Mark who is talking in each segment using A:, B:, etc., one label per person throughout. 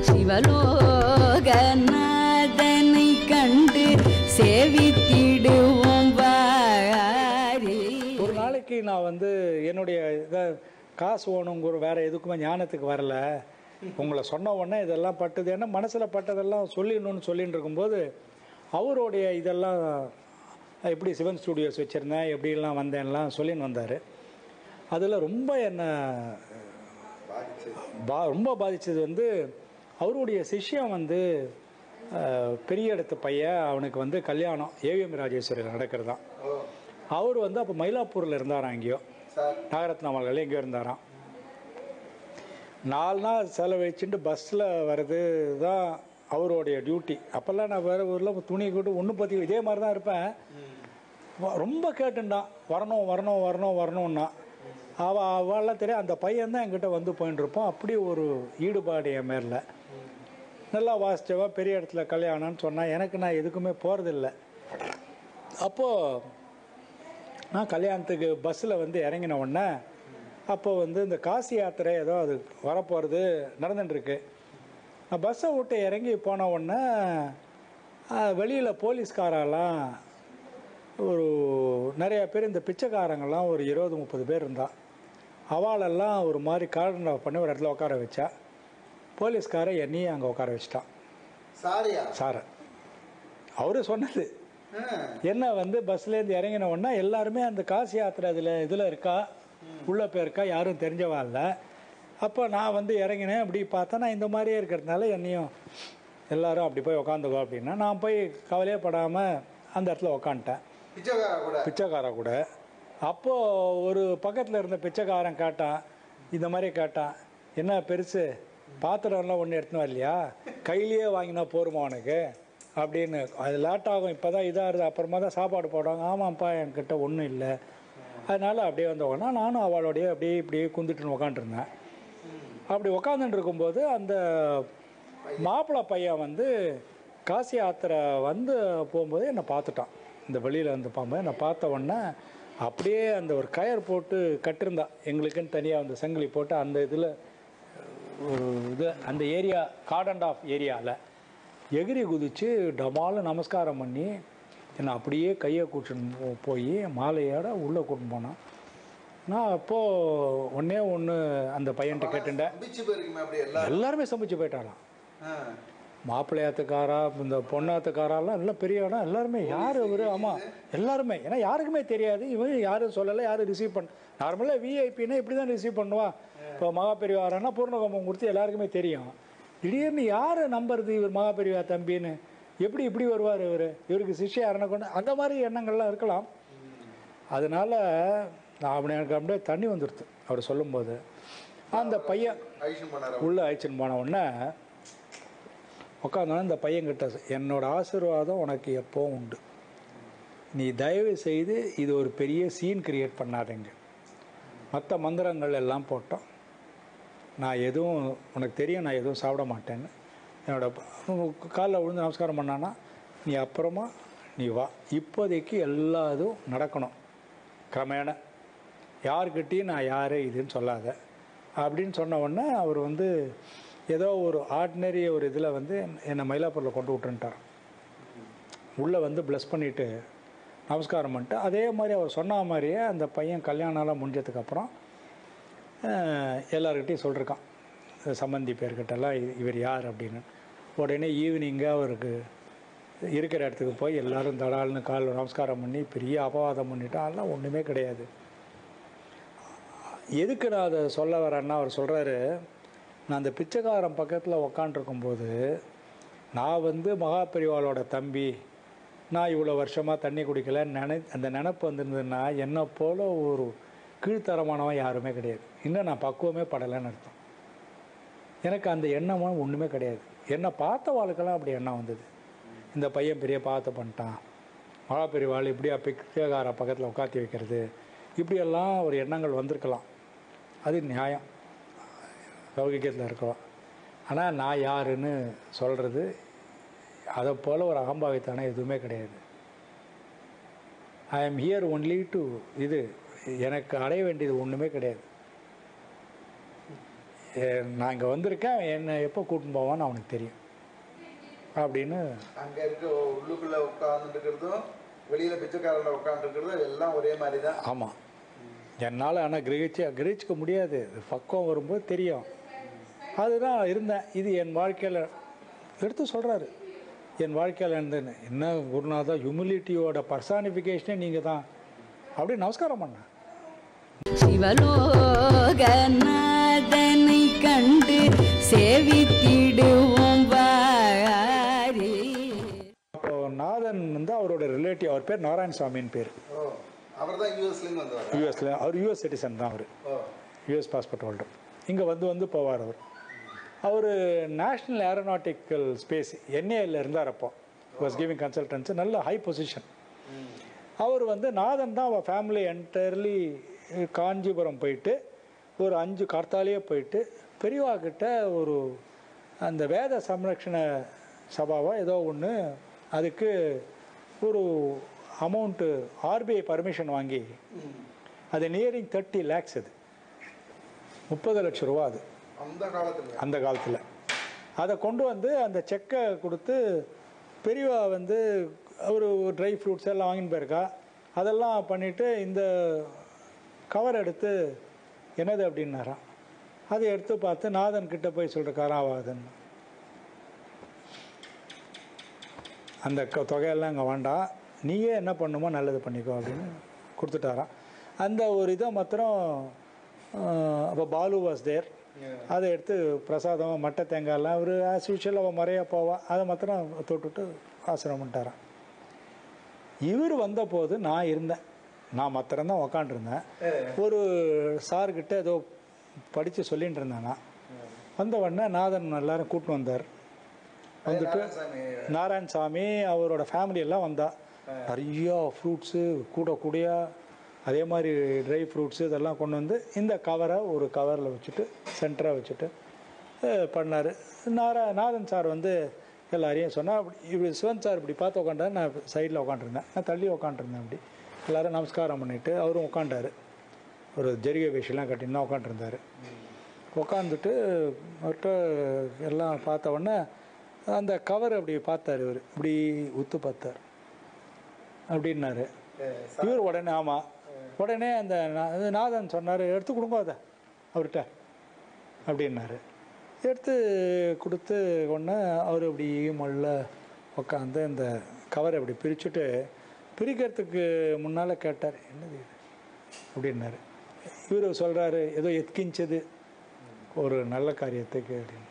A: சிவலோகநாதனை கண்டு சேவித்திடுவோம் வாரி.
B: ஒரு நாளைக்கு நான் வந்து என்னுடைய காசு ஓணுங்கிற வேற எதுக்குமே ஞானத்துக்கு வரல. உங்களை சொன்ன உடனே இதெல்லாம் பட்டுது, ஏன்னா மனசில் பட்டதெல்லாம் சொல்லிடணும்னு சொல்லிட்டு இருக்கும்போது அவருடைய இதெல்லாம் எப்படி சிவன் ஸ்டூடியோஸ் வச்சுருந்தேன், எப்படிலாம் வந்தேன்லாம் சொல்லின்னு வந்தார். அதில் ரொம்ப என்னை ரொம்ப பாதித்தது வந்து அவருடைய சிஷ்யம் வந்து பெரிய இடத்து பையன், அவனுக்கு வந்து கல்யாணம் ஏவிஎம் ராஜேஸ்வரியில் நடக்கிறதான். அவர் வந்து அப்போ மயிலாப்பூரில் இருந்தாராம், எங்கேயோ நாகரத்னாமல் எங்கேயோ இருந்தாராம். 4 நாள் செலவழிச்சுட்டு பஸ்ஸில் வர்றது தான் அவருடைய டியூட்டி. அப்போல்லாம் நான் வேறு ஊரில் துணி கூட்டு ஒன்று பற்றி இதே மாதிரி தான் இருப்பேன். ரொம்ப கேட்டுண்டான் வரணும் வரணும் வரணும் வரணும்னா. அவெல்லாம் தெரியும், அந்த பையன் தான் என்கிட்ட வந்து போயின்னு இருப்போம். அப்படி ஒரு ஈடுபாடு என் மேரில். நல்லா வாசித்தவா பெரிய இடத்துல கல்யாணம்னு சொன்னால் எனக்கு நான் எதுக்குமே போகிறதில்ல. அப்போது நான் கல்யாணத்துக்கு பஸ்ஸில் வந்து இறங்கின உடனே அப்போ வந்து இந்த காசி யாத்திரை ஏதோ அது வரப்போகிறது நடந்துட்டுருக்கு. நான் பஸ்ஸை விட்டு இறங்கி போன உடனே வெளியில் போலீஸ்காரெல்லாம் ஒரு நிறையா பேர், இந்த பிச்சைக்காரங்கள்லாம் ஒரு 20-30 பேர் இருந்தால் அவளெல்லாம் ஒரு மாதிரி கார்டன் ஆஃப் பண்ணி ஒரு இடத்துல உட்கார வச்சா. போலீஸ்காரை என்னையும் அங்கே உட்கார வச்சிட்டான். சார் அவரு சொன்னது என்ன வந்து பஸ்லேருந்து இறங்கின உடனே எல்லாருமே அந்த காசி யாத்திரை இதில் இருக்கா, உள்ளே போயிருக்கா, யாரும் தெரிஞ்சவா இல்லை. அப்போ நான் வந்து இறங்கினேன். அப்படி பார்த்தா நான் இந்த மாதிரியே இருக்கிறதுனால என்னையும் எல்லோரும் அப்படி போய் உக்காந்துக்கோ அப்படின்னா நான் போய் கவலையே படாமல் அந்த இடத்துல உக்காந்துட்டேன், பிச்சைக்கார கூட. அப்போது ஒரு பக்கத்தில் இருந்த பிச்சைக்காரன் கேட்டான், இந்த மாதிரி கேட்டான், என்ன பெருசு பாத்திரம்லாம் ஒன்று எடுத்துன்னு வரலையா, கையிலேயே வாங்கினா போருமா உனக்கு அப்படின்னு. அது லேட் ஆகும், இப்போ தான் இதாக இருக்குது, அப்புறமா தான் சாப்பாடு போடுவாங்க. ஆமாம்ப்பா என்கிட்ட ஒன்றும் இல்லை. அதனால் அப்படியே வந்தவொன்னா நானும் அவளோடைய அப்படியே இப்படியே குந்துட்டுன்னு உக்காந்துருந்தேன். அப்படி உக்காந்துட்டு இருக்கும்போது அந்த மாப்பிள்ளை பையன் வந்து காசி யாத்திரை வந்து போகும்போது என்னை பார்த்துட்டான். இந்த வெளியில் வந்து போகும்போது என்னை பார்த்த உடனே அப்படியே அந்த ஒரு கயர் போட்டு கட்டிருந்தா, எங்களுக்குன்னு தனியாக அந்த சங்கிலி போட்டு அந்த இதில் ஒரு இது அந்த ஏரியா கார்டன் ஆஃப் ஏரியாவில் எகிரி குதித்து டமால நமஸ்காரம் பண்ணி என்னை அப்படியே கையை கூட்டின்னு போய் மாலையோட உள்ளே கூட்டின்னு போனான். நான் அப்போது ஒன்று அந்த பையன்கிட்ட கேட்டுட்டேன். எல்லாருமே சமைச்சு போயிட்டாராம். மாப்பிள்ளையாத்துக்காரா இந்த பொண்ணாத்துக்காரெல்லாம் எல்லாம் பெரிய இடம், எல்லாருமே யார் இவர், ஆமாம் எல்லாருமே. ஏன்னா யாருக்குமே தெரியாது, இவன் யாரும் சொல்லலை, யாரும் ரிசீவ் பண்ண. நார்மலாக விஐபின்னா இப்படி தான் ரிசீவ் பண்ணுவா. இப்போ மகாபெரிவாரான்னா பூர்ணகம்பம் கொடுத்து எல்லாருக்குமே தெரியும். திடீர்னு யார் நம்புறது இவர் மகாபெரிவா தம்பின்னு, எப்படி இப்படி வருவார் இவருக்கு சிஷ்யா யாருன்னா கொண்டு, அந்த மாதிரி எண்ணங்கள்லாம் இருக்கலாம். அதனால் நான் அப்படி எனக்கு அப்படியே தண்ணி வந்துடுது அவர் சொல்லும்போது. அந்த பையன் உள்ளே அழைச்சின்னு போன உடனே உட்காந்தோன்னா இந்த பையன்கிட்ட, என்னோட ஆசீர்வாதம் உனக்கு எப்போவும் உண்டு, நீ தயவு செய்து இது ஒரு பெரிய சீன் கிரியேட் பண்ணாதீங்க. மற்ற மந்திரங்கள் எல்லாம் போட்டோம், நான் எதுவும் உனக்கு தெரியும், நான் எதுவும் சாப்பிட மாட்டேன்னு என்னோட காலில் விழுந்து நமஸ்காரம் பண்ணான்னா, நீ அப்புறமா நீ வா, இப்போதைக்கு எல்லா இதுவும் நடக்கணும் கிரமேண, யார்கிட்டையும் நான் யார் இதுன்னு சொல்லாத அப்படின்னு சொன்ன உடனே அவர் வந்து ஏதோ ஒரு ஆர்டினரி ஒரு இதில் வந்து என்னை மயிலாப்பூரில் கொண்டு விட்டுன்ட்டார். உள்ளே வந்து ப்ளஸ் பண்ணிவிட்டு நமஸ்காரம் பண்ணிட்டு அதே மாதிரி அவர் சொன்ன மாதிரியே அந்த பையன் கல்யாணம்லாம் முடிஞ்சதுக்கப்புறம் எல்லாருக்கிட்டையும் சொல்லியிருக்கான், சம்பந்தி பேர்கிட்டலாம் இவர் யார் அப்படின்னு. உடனே ஈவினிங்கு அவருக்கு இருக்கிற இடத்துக்கு போய் எல்லோரும் தடால்னு காலில் நமஸ்காரம் பண்ணி பெரிய அபவாதம் பண்ணிவிட்டு அதெல்லாம் ஒன்றுமே கிடையாது. எதுக்கு நான் அதை சொல்ல வரேன்னா, அவர் சொல்கிறாரு, நான் அந்த பிச்சைக்காரன் பக்கத்தில் உக்காண்டிருக்கும்போது நான் வந்து மகாபெரிவாளோட தம்பி, நான் இவ்வளோ வருஷமாக தண்ணி குடிக்கலன்னு அந்த நினப்பு வந்துருந்ததுன்னா என்னை போல் ஒரு கீழ்த்தரமானவன் யாருமே கிடையாது. இன்னும் நான் பக்குவமே படலைன்னு அர்த்தம். எனக்கு அந்த எண்ணமும் ஒன்றுமே கிடையாது. என்னை பார்த்த வாழ்க்கெல்லாம் அப்படி எண்ணம் வந்தது, இந்த பையன் பெரிய பாவத்தை பண்ணிட்டான், மகாபெரிவாள் இப்படியா பிச்சைக்கார பக்கத்தில் உட்காத்தி வைக்கிறது, இப்படியெல்லாம் ஒரு எண்ணங்கள் வந்திருக்கலாம். அது நியாயம், லௌகிக்கத்தில் இருக்கலாம். ஆனால் நான் யாருன்னு சொல்கிறது அதை போல் ஒரு அகம்பாவித்தானே எதுவுமே கிடையாது. ஐ ஆம் ஹியர் ஒன்லி டு இது, எனக்கு அடைய வேண்டியது ஒன்றுமே கிடையாது. நான் இங்கே வந்திருக்கேன், என்னை எப்போ கூட்டின்னு போவான்னு அவனுக்கு தெரியும் அப்படின்னு.
C: அங்கே இருக்க உள்ளுக்குள்ளே உட்காந்துருக்கிறதும் வெளியில் பிச்சைக்காரில் உட்காந்துருக்கிறதும் எல்லாம் ஒரே மாதிரி தான்.
B: ஆமாம், என்னால் ஆனால் கிரகிச்சிக்க முடியாது, பக்குவம் வரும்போது தெரியும். அதுதான் இருந்தேன். இது என் வாழ்க்கையில் எடுத்து சொல்கிறாரு, என் வாழ்க்கையில் இருந்தேன்னு. என்ன குருநாதா, ஹியூமிலிட்டியோட பர்சானிஃபிகேஷனே நீங்கள் தான் அப்படி நமஸ்காரம் பண்ணேன்.
A: சிவலோகநாதனை கண்டு சேவித்திடுவோம் வாரி.
B: அப்போ நாதன் வந்து அவரோட ரிலேட்டிவ், அவர் பேர் நாராயணசாமின்னு பேர்.
C: அவர் தான் யூஎஸ்லேருந்து வந்தவர்.
B: யூஎஸில் அவர் யூஎஸ் சிட்டிசன் தான். அவர் யூஎஸ் பாஸ்போர்ட் ஹோல்டர். இங்கே வந்து போவார். அவர் நேஷ்னல் ஏரோநாட்டிக்கல் ஸ்பேஸ் என்ஏல இருந்தார். அப்போ வாஸ் கிவிங் கன்சல்டன்சி, நல்ல ஹை பொசிஷன். அவர் வந்து நாதன் தான் அவர் ஃபேமிலி என்டையர்லி காஞ்சிபுரம் போயிட்டு ஒரு 5 கார்த்தாலேயே போயிட்டு பெரியவா கிட்ட ஒரு அந்த வேத சம்ரக்ஷண சபாவா ஏதோ ஒன்று, அதுக்கு ஒரு அமௌண்ட்டு ஆர்பிஐ பர்மிஷன் வாங்கி, அது நியரிங் 30 lakhs, அது 30 லட்சம் ரூபா. அது அந்த காலத்தில் அதை கொண்டு வந்து அந்த செக்கை கொடுத்து பெரியவா வந்து ஒரு ட்ரை ஃப்ரூட்ஸ் எல்லாம் வாங்கின்னு போயிருக்கா. அதெல்லாம் பண்ணிவிட்டு இந்த கவர் எடுத்து என்னது அப்படின்னாராம். அதை எடுத்து பார்த்து நாதன் கிட்ட போய் சொல்லிருக்காராம், ஆவாதுன்னு. அந்த தொகையெல்லாம் இங்கே வேண்டாம், நீயே என்ன பண்ணுமோ நல்லது பண்ணிக்கோ அப்படின்னு கொடுத்துட்டாராம். அந்த ஒரு இதை மாத்திரம் அப்போ பாலு வாஸ் தேர். அதை எடுத்து பிரசாதம் மட்டை தேங்காயெல்லாம் ஒரு ஆஸ் யூஷுவல் அவள் மறையா போவா, அதை மாத்திரம் தொட்டுட்டு ஆசிரமம் பண்ணிட்டாரான். இவர் வந்தபோது நான் இருந்தேன், நான் மாத்திரம்தான் உக்காண்டிருந்தேன். ஒரு சார்கிட்ட ஏதோ படித்து சொல்லிகிட்டு இருந்தேன். நான் வந்த உடனே நாதன் எல்லாரும் கூப்பிட்டு வந்தார். வந்துட்டு நாராயணசாமி அவரோட ஃபேமிலி எல்லாம் வந்தா. நிறையா ஃப்ரூட்ஸு கூடையா, அதே மாதிரி ட்ரை ஃப்ரூட்ஸு இதெல்லாம் கொண்டு வந்து இந்த கவரை ஒரு கவரில் வச்சுட்டு சென்டராக வச்சுட்டு பண்ணார். நாதன் சார் வந்து எல்லாரையும் சொன்னால், அப்படி இப்படி சிவன் சார் இப்படி பார்த்து உட்காண்டாரு. நான் சைடில் உட்காண்ட்ருந்தேன், நான் தள்ளி உட்காண்ட்ருந்தேன். அப்படி எல்லோரும் நமஸ்காரம் பண்ணிவிட்டு அவரும் உட்காண்டாரு. ஒரு ஜரிகை வேஷெல்லாம் கட்டின்னு தான் உட்காண்ட்ருந்தார். உட்காந்துட்டு அவர்கிட்ட எல்லாம் பார்த்த உடனே அந்த கவர் அப்படி பார்த்தார். இவர் இப்படி உத்து பார்த்தார் அப்படின்னாரு. இவர் உடனே ஆமாம், உடனே அந்த நாதன் சொன்னார், எடுத்து கொடுங்க அதை அவர்கிட்ட அப்படின்னாரு. எடுத்து கொடுத்து ஒன்று அவர் அப்படி மொல்ல உட்காந்து அந்த கவரை அப்படி பிரிச்சுட்டு, பிரிக்கிறதுக்கு முன்னால் கேட்டார், என்னது இது அப்படின்னாரு. இவர் சொல்கிறாரு, ஏதோ எத்கிஞ்சது ஒரு நல்ல காரியத்துக்கு அப்படின்னு.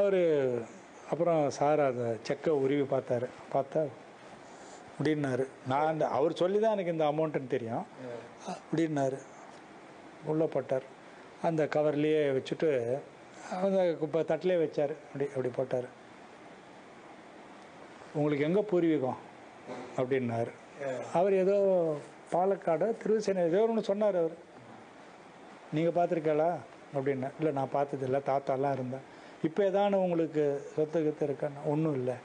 B: அவர் அப்புறம் சார் அதை செக்கை உருவி பார்த்தா அப்படின்னாரு. நான் அவர் சொல்லி தான் எனக்கு இந்த அமௌண்ட்டுன்னு தெரியும் அப்படின்னாரு. உள்ளே போட்டார், அந்த கவர்லேயே வச்சுட்டு அந்த இப்போ தட்டிலே வச்சார். அப்படி போட்டார். உங்களுக்கு எங்கே பூர்வீகம் அப்படின்னாரு. அவர் ஏதோ பாலக்காடு திருவசேனை ஏதோ ஒன்று சொன்னார். அவர் நீங்கள் பார்த்துருக்கீங்களா அப்படின்னா, இல்லை நான் பார்த்ததில்லை, தாத்தாலாம் இருந்தேன். இப்போ ஏதானு உங்களுக்கு சொத்து கத்து இருக்கான்னு? ஒன்றும் இல்லை,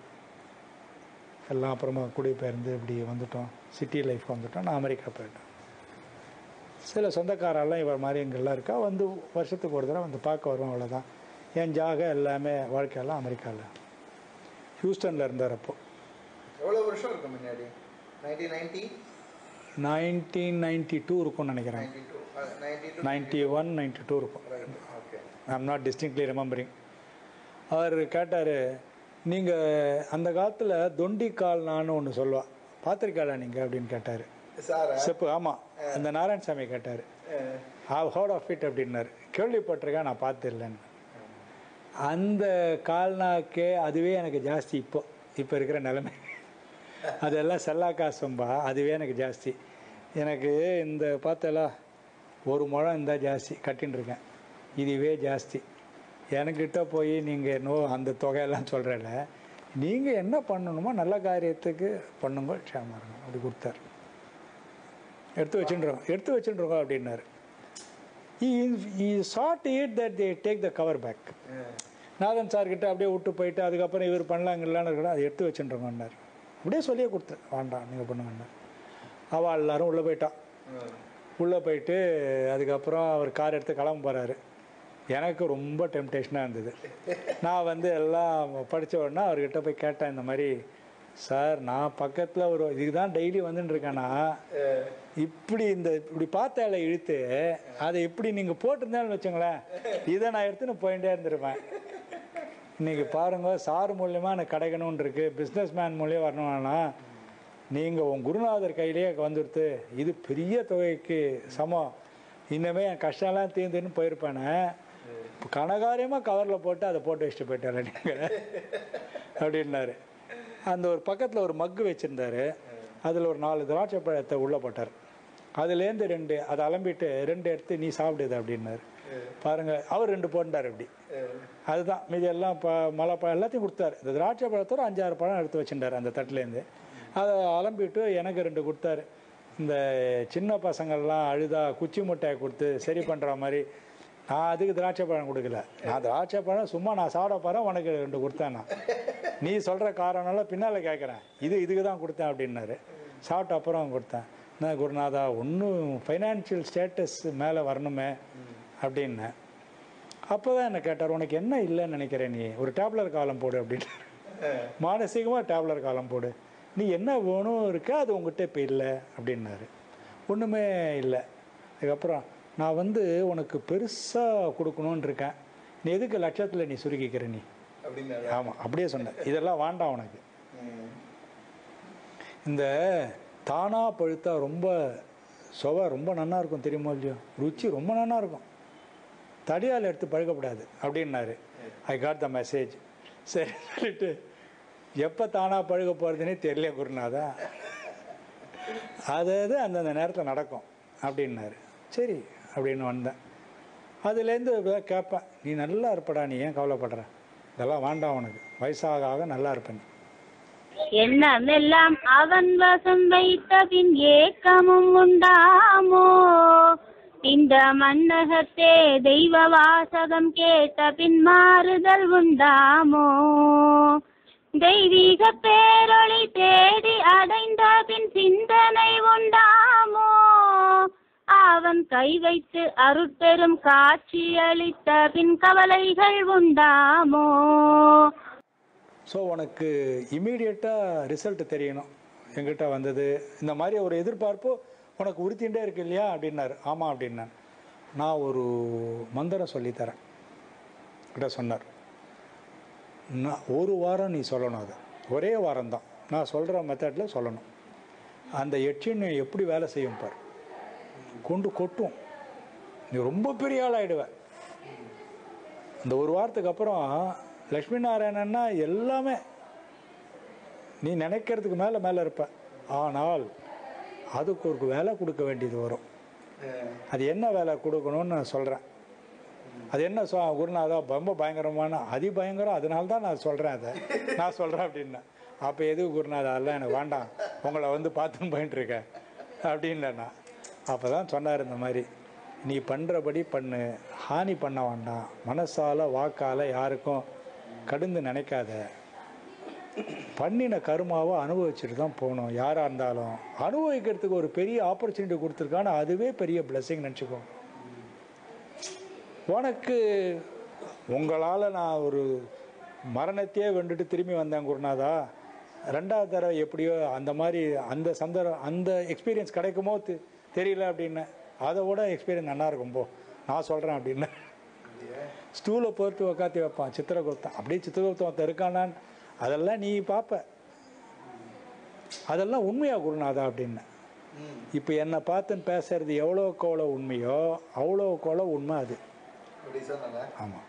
B: எல்லாம் அப்புறமா குடிபெயர்ந்து இப்படி வந்துட்டோம், சிட்டி லைஃப் வந்துட்டோம், நான் அமெரிக்கா போயிட்டேன். சில சொந்தக்காரெல்லாம் இவர் மாதிரி எங்கெல்லாம் இருக்கா, வந்து வருஷத்துக்கு ஒரு தடவை வந்து பார்க்க வருவோம், அவ்வளோதான். என் ஜாக எல்லாமே வாழ்க்கையெல்லாம் அமெரிக்காவில், ஹியூஸ்டனில் இருந்தார். அப்போது
C: எவ்வளோ வருஷம் இருக்கும் முன்னாடி?
B: 1992 இருக்கும்னு நினைக்கிறேன். 91, 92 இருக்கும். I'm not distinctly remembering. அவர் கேட்டார், நீங்கள் அந்த காலத்தில் தொண்டிக்கால்னான்னு ஒன்று சொல்லுவா, பார்த்துருக்காளா நீங்கள் அப்படின்னு கேட்டார். செப்பு, ஆமாம், அந்த நாராயணசாமி கேட்டார். ஹவ் ஹர்ட் ஆஃப் இட் அப்படின்னாரு. கேள்விப்பட்டிருக்கேன், நான் பார்த்துடலன்னு. அந்த கால்னாக்கே அதுவே எனக்கு ஜாஸ்தி. இப்போ இருக்கிற நிலைமை அதெல்லாம் செல்லாக்காசம்பா, அதுவே எனக்கு ஜாஸ்தி. எனக்கு இந்த பார்த்தலாம் ஒரு முழம் இருந்தால் ஜாஸ்தி கட்டின்னு இருக்கேன், இதுவே ஜாஸ்தி. எனக்கிட்ட போய் நீங்கள் அந்த தொகையெல்லாம் சொல்கிறல, நீங்கள் என்ன பண்ணணுமோ நல்ல காரியத்துக்கு பண்ணுங்க, க்ஷேமம் இருங்க அப்படி கொடுத்தார். எடுத்து வச்சுருக்கோம் அப்படின்னாரு. He sought it that they take the cover back. நாதன் சார்கிட்ட அப்படியே விட்டு போயிட்டு அதுக்கப்புறம் இவர் பண்ணலாங்கலான்னு இருக்கணும், அதை எடுத்து வச்சுருக்கோன்னார். அப்படியே சொல்லியே கொடுத்தேன், வேண்டாம் நீங்கள் பண்ணுங்கன்னார். அவள் எல்லாரும் உள்ளே போயிட்டான். உள்ளே போயிட்டு அதுக்கப்புறம் அவர் கார் எடுத்து கிளம்ப போகிறாரு. எனக்கு ரொம்ப டெம்டேஷனாக இருந்தது. நான் வந்து எல்லாம் படித்த உடனே அவர்கிட்ட போய் கேட்டேன், இந்த மாதிரி சார் நான் பக்கத்தில் ஒரு இதுக்கு தான் டெய்லி வந்துட்டுருக்கேன்னா இப்படி பார்த்தால இழுத்து அதை இப்படி நீங்கள் போட்டிருந்தேன்னு வச்சுங்களேன், இதை நான் எடுத்துன்னு போயிட்டே இருந்திருப்பேன். இன்றைக்கி பாருங்கள், சார் மூலியமாக எனக்கு கிடைக்கணும்னு இருக்குது, பிஸ்னஸ் மேன் மூலியம் வரணும்னா நீங்கள் உங்கள் குருநாதர் கையிலேயே வந்துடுத்து, இது பெரிய தொகைக்கு சமம், இன்னமே என் கஷ்டம்லாம் தீர்ந்துன்னு போயிருப்பேனே, கனகாரியமாக கவரில் போட்டு அதை போட்டு வச்சுட்டு போயிட்டார் நீங்கள் அப்படின்னாரு. அந்த ஒரு பக்கத்தில் ஒரு மக்கு வச்சுருந்தார், அதில் ஒரு 4 திராட்சை பழத்தை உள்ளே போட்டார். அதுலேருந்து 2 அதை அலம்பிட்டு 2 எடுத்து நீ சாப்பிடுது அப்படின்னாரு. பாருங்கள், அவர் 2 போட்டார் அப்படி. அதுதான் மீதி எல்லாம் மலைப்பழம் எல்லாத்தையும் கொடுத்தாரு. இந்த திராட்சை பழத்தோட 5-6 பழம் எடுத்து வச்சுட்டார் அந்த தட்டிலேருந்து. அதை அலம்பிட்டு எனக்கு 2 கொடுத்தாரு. இந்த சின்ன பசங்கள்லாம் அழுதா குச்சி முட்டையை கொடுத்து சரி பண்ணுற மாதிரி நான் அதுக்கு திராட்சை பழம் கொடுக்கல. நான் திராட்சை பழம் சும்மா நான் சாப்பிட போகிறேன், உனக்கு 2 கொடுத்தேன். நான் நீ சொல்கிற காரணம்லாம் பின்னால் கேட்குறேன், இதுக்கு தான் கொடுத்தேன் அப்படின்னாரு. சாப்பிட்ட அப்புறம் கொடுத்தேன். நான் குருநாதா ஒன்றும் ஃபைனான்ஷியல் ஸ்டேட்டஸ் மேலே வரணுமே அப்படின்னேன். அப்போ தான் என்ன கேட்டார், உனக்கு என்ன இல்லைன்னு நினைக்கிறேன், நீ ஒரு டேப்லர் காலம் போடு அப்படின்னு. மானசீகமாக டேப்லர் காலம் போடு, நீ என்ன வேணும் இருக்க அது உங்ககிட்ட இப்போ இல்லை அப்படின்னாரு. ஒன்றுமே இல்லை. அதுக்கப்புறம் நான் வந்து உனக்கு பெருசாக கொடுக்கணுன்னு இருக்கேன், நீ எதுக்கு லட்சத்தில் நீ சுருக்கிக்கிற நீ
C: அப்படின்னா?
B: ஆமாம், அப்படியே சொன்னேன். இதெல்லாம் வேண்டாம் உனக்கு. இந்த தானாக பழுத்தா ரொம்ப சுவை ரொம்ப நல்லா இருக்கும் தெரியுமோ இல்லையோ, ருச்சி ரொம்ப நல்லா இருக்கும், தடியால் எடுத்து பழுக்கப்படாது அப்படின்னாரு. I got the message. சரி சொல்லிட்டு எப்போ தானாக பழுக போகிறதுனே தெரியல குருநாதா, அது அந்தந்த நேரத்தில் நடக்கும் அப்படின்னாரு. சரி அப்படின்னு வந்தேன். அதுலேருந்து கேட்பேன், நீ நல்லா இருப்படா, நீ ஏன் கவலைப்படுற, இதெல்லாம் வேண்டாம் உனக்கு, வயசாக நல்லா இருப்பேன்.
D: எண்ணமெல்லாம் அவன் வசம் வைத்த பின் ஏக்கமும் உண்டாமோ, இந்த மன்னகத்தே தெய்வ வாசகம் கேட்ட பின் மாறுதல் உண்டாமோ, தெய்வீக பேரொளி தேடி அடைந்த பின் சிந்தனை உண்டாமோ, அவன் கை வைத்து அருட்பெரும் காட்சி அளித்த பின் கவலைகள் உண்டாமோ.
B: ஸோ உனக்கு இமீடியட்டாக ரிசல்ட் தெரியணும், எங்கிட்ட வந்தது இந்த மாதிரி ஒரு எதிர்பார்ப்பு உனக்கு உறுத்திகிட்டே இருக்கு இல்லையா அப்படின்னாரு. ஆமாம் அப்படின்னான். நான் ஒரு மந்திரம் சொல்லித்தரேன் கிட்ட சொன்னார். நான் 1 வாரம் நீ சொல்லணும், அது ஒரே வாரம்தான் நான் சொல்கிற மெத்தடில் சொல்லணும். அந்த எச்சின்னு எப்படி வேலை செய்யும் பார், கொண்டு கொட்டும், நீ ரொம்ப பெரிய ஆள் ஆகிடுவேன். அந்த 1 வாரத்துக்கு அப்புறம் லக்ஷ்மி நாராயணன்னா எல்லாமே நீ நினைக்கிறதுக்கு மேலே இருப்ப. ஆனால் அதுக்கு ஒரு வேலை கொடுக்க வேண்டியது வரும். அது என்ன வேலை கொடுக்கணும்னு நான் சொல்கிறேன். அது என்ன குருநாதா, ரொம்ப பயங்கரமான அதிபயங்கரம், அதனால தான் நான் சொல்கிறேன், அதை நான் சொல்கிறேன் அப்படின்னா. அப்போ எதுக்கு குருநாதா, எல்லாம் எனக்கு வேண்டாம், உங்களை வந்து பார்த்துன்னு போயிட்டு இருக்கேன் அப்படின்னா. அப்போ தான் சொன்னார், இந்த மாதிரி நீ பண்ணுறபடி பண்ணு, ஹானி பண்ண வேண்டாம், மனசால் வாக்கால் யாருக்கும் கடுந்து நினைக்காத, பண்ணின கருமாவை அனுபவிச்சுட்டு தான் போகணும். யாராக இருந்தாலும் அனுபவிக்கிறதுக்கு ஒரு பெரிய ஆப்பர்ச்சுனிட்டி கொடுத்துருக்கான்னு அதுவே பெரிய பிளெஸிங் நினச்சிக்கோ. உனக்கு உங்களால் நான் ஒரு மரணத்தையே வெண்டுட்டு திரும்பி வந்தேன் குருநாதா, 2வது தடவை எப்படியோ அந்த மாதிரி அந்த எக்ஸ்பீரியன்ஸ் கிடைக்குமோ தெரியல அப்படின்னு. அதை விட எக்ஸ்பீரியன்ஸ் நல்லா இருக்கும் போ, நான் சொல்கிறேன் அப்படின்னு. ஸ்டூலை பொறுத்து உக்காத்தி வைப்பான் சித்திரகுப்தன், அப்படியே சித்திரகுப்தன் இருக்கானான்னு அதெல்லாம் நீ பார்ப்ப, அதெல்லாம் உண்மையா குருநாதா அப்படின்னு. இப்போ என்னை பார்த்துன்னு பேசுறது எவ்வளோக்கு எவ்வளோ உண்மையோ அவ்வளோக்கு எவ்வளோ உண்மை அது. ஆமாம்,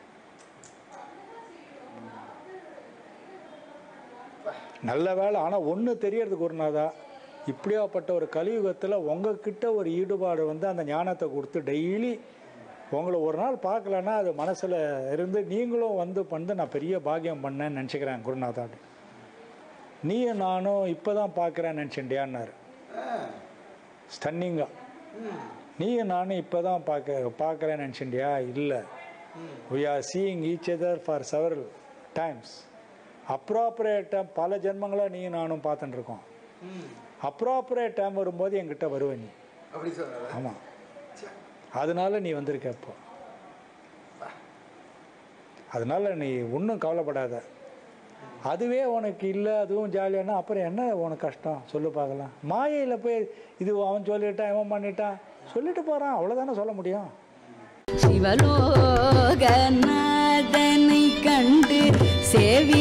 B: நல்ல வேலை. ஆனால் ஒன்று தெரியறது குருநாதா, இப்படியாப்பட்ட ஒரு கலியுகத்தில் உங்ககிட்ட ஒரு ஈடுபாடு வந்து அந்த ஞானத்தை கொடுத்து டெய்லி உங்களை ஒரு நாள் பார்க்கலன்னா அது மனசில் இருந்து நீங்களும் வந்து நான் பெரிய பாக்கியம் பண்ணேன்னு நினச்சிக்கிறேன் குருநாதா. நீயும் நானும் இப்போ தான் பார்க்குறேன்னு நினச்சிண்டியான்னாரு ஸ்டன்னிங்காக. நீயும் நானும் இப்போ தான் பார்க்குறேன்னு நினச்சிண்டியா? இல்லை, we are seeing each other for several times. Appropriate time பல ஜென்மங்களாக நீயும் நானும் பார்த்துட்டு இருக்கோம். அப்ராப்ரியேட் டைம் வரும்போது என்கிட்ட வருவேன் நீ. ஆமாம், அதனால நீ வந்திருக்க. இப்போ அதனால் நீ ஒன்றும் கவலைப்படாத. அதுவே உனக்கு இல்லை, அதுவும் ஜாலியானா அப்புறம் என்ன உனக்கு கஷ்டம் சொல்லு பார்க்கலாம். மாயையில் போய் இது அவன் சொல்லிட்டான் இவன் பண்ணிட்டான் சொல்லிட்டு போகிறான், அவ்வளோதானே சொல்ல முடியும்.
A: சிவலோகநாதனை கண்டு சேவி